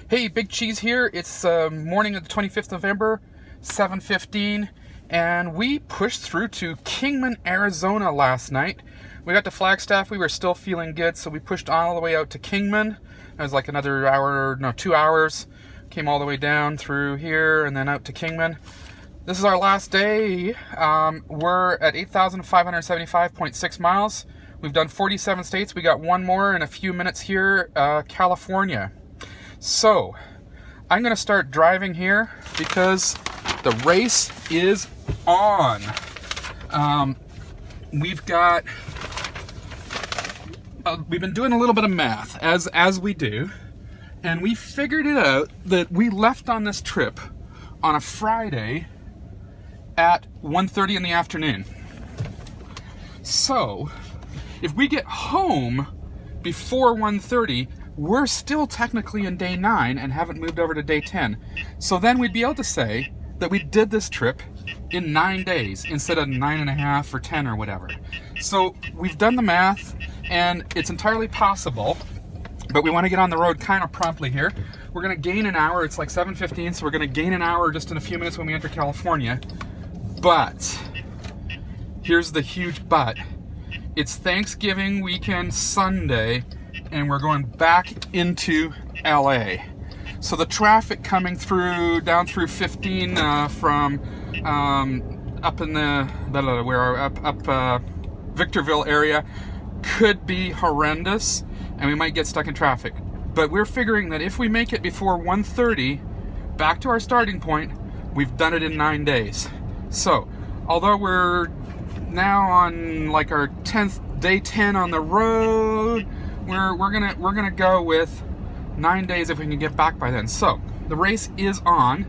Hey, Big Cheese here. It's morning of the 25th of November, 7:15, and we pushed through to Kingman, Arizona last night. We got to Flagstaff. We were still feeling good, so we pushed all the way out to Kingman. It was like another 2 hours. Came all the way down through here and then out to Kingman. This is our last day. We're at 8,575.6 miles. We've done 47 states. We got one more in a few minutes here, California. So, I'm going to start driving here because the race is on. We've been doing a little bit of math, as we do, and we figured it out that we left on this trip on a Friday at 1:30 in the afternoon. So, if we get home before 1:30, we're still technically in day 9 and haven't moved over to day 10. So then we'd be able to say that we did this trip in 9 days instead of 9.5 or 10 or whatever. So we've done the math and it's entirely possible, but we want to get on the road kind of promptly here. We're going to gain an hour. It's like 7:15, so we're going to gain an hour just in a few minutes when we enter California. But here's the huge but. It's Thanksgiving weekend Sunday, and we're going back into LA. So the traffic coming through down through 15 from up in the Victorville area could be horrendous, and we might get stuck in traffic. But we're figuring that if we make it before 1:30 back to our starting point, we've done it in 9 days. So although we're now on like our 10th day 10 on the road, we're gonna go with 9 days if we can get back by then. So the race is on.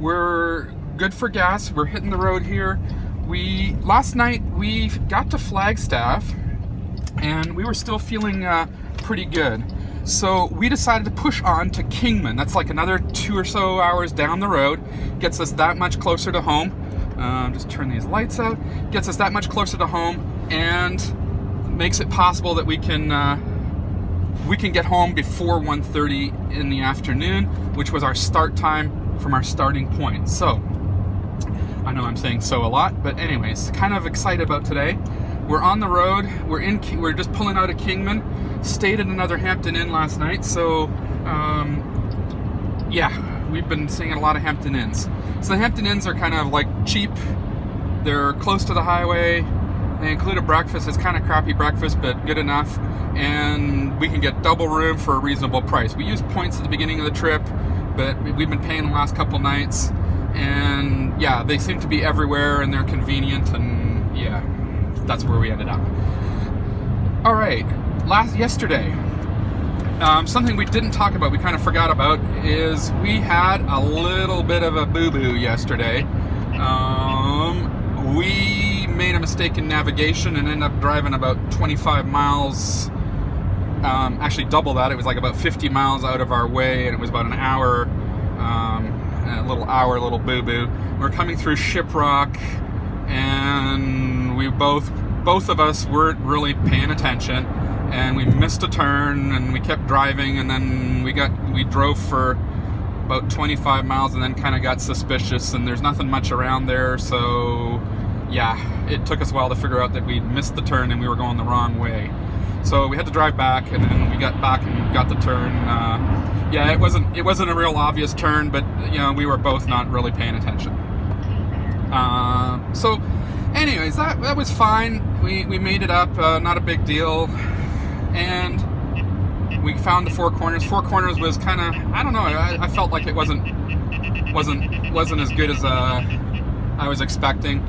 We're good for gas. We're hitting the road here. Last night we got to Flagstaff and we were still feeling pretty good. So we decided to push on to Kingman. That's like another 2 or so hours down the road. Gets us that much closer to home. Just turn these lights out. Gets us that much closer to home and makes it possible that we can get home before 1:30 in the afternoon, which was our start time from our starting point. So, I know I'm saying so a lot, but anyways, kind of excited about today. We're on the road. We're just pulling out of Kingman. Stayed at another Hampton Inn last night, so yeah, we've been seeing a lot of Hampton Inns. So the Hampton Inns are kind of like cheap. They're close to the highway. They include a breakfast. It's kind of crappy breakfast, but good enough. And we can get double room for a reasonable price. We used points at the beginning of the trip, but we've been paying the last couple nights. And yeah, they seem to be everywhere and they're convenient. And yeah, that's where we ended up. All right, yesterday, something we didn't talk about, we kind of forgot about, is we had a little bit of a boo-boo yesterday. We made a mistake in navigation and ended up driving about 25 miles, actually double that. It was like about 50 miles out of our way, and it was about an hour, a little boo-boo. We're coming through Shiprock, and we both of us weren't really paying attention, and we missed a turn, and we kept driving, and then we drove for about 25 miles and then kind of got suspicious, and there's nothing much around there, so yeah, it took us a while to figure out that we'd missed the turn and we were going the wrong way. So we had to drive back, and then we got back and got the turn. Yeah, it wasn't a real obvious turn, but you know, we were both not really paying attention. So anyways, that was fine. We made it up, not a big deal. And we found the Four Corners. Four Corners was kind of, I don't know, I felt like it wasn't as good as I was expecting.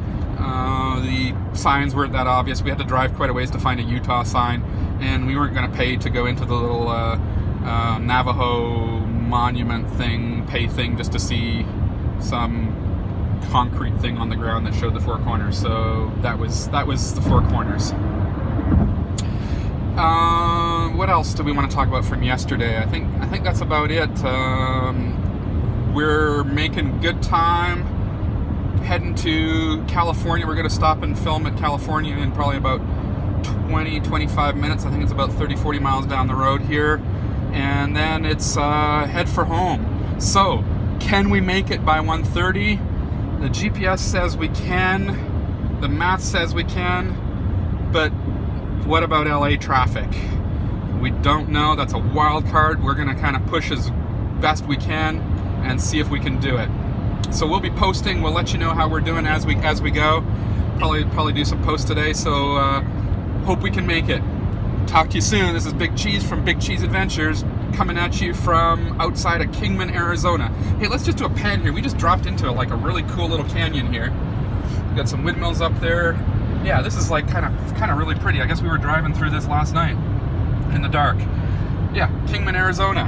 The signs weren't that obvious. We had to drive quite a ways to find a Utah sign, and we weren't going to pay to go into the little Navajo monument pay thing just to see some concrete thing on the ground that showed the Four Corners. So that was the Four Corners. What else do we want to talk about from yesterday? I think that's about it. We're making good time heading to California. We're going to stop and film at California in probably about 20-25 minutes. I think it's about 30-40 miles down the road here. and then it's head for home. So, can we make it by 1:30? The GPS says we can, the math says we can, but what about LA traffic? We don't know. That's a wild card. We're gonna kind of push as best we can and see if we can do it. So we'll be posting. We'll let you know how we're doing as we go. Probably do some posts today. So hope we can make it. Talk to you soon. This is Big Cheese from Big Cheese Adventures, coming at you from outside of Kingman, Arizona. Hey, let's just do a pan here. We just dropped into like a really cool little canyon here. Got some windmills up there. Yeah, this is like kind of really pretty. I guess we were driving through this last night in the dark. Yeah, Kingman, Arizona.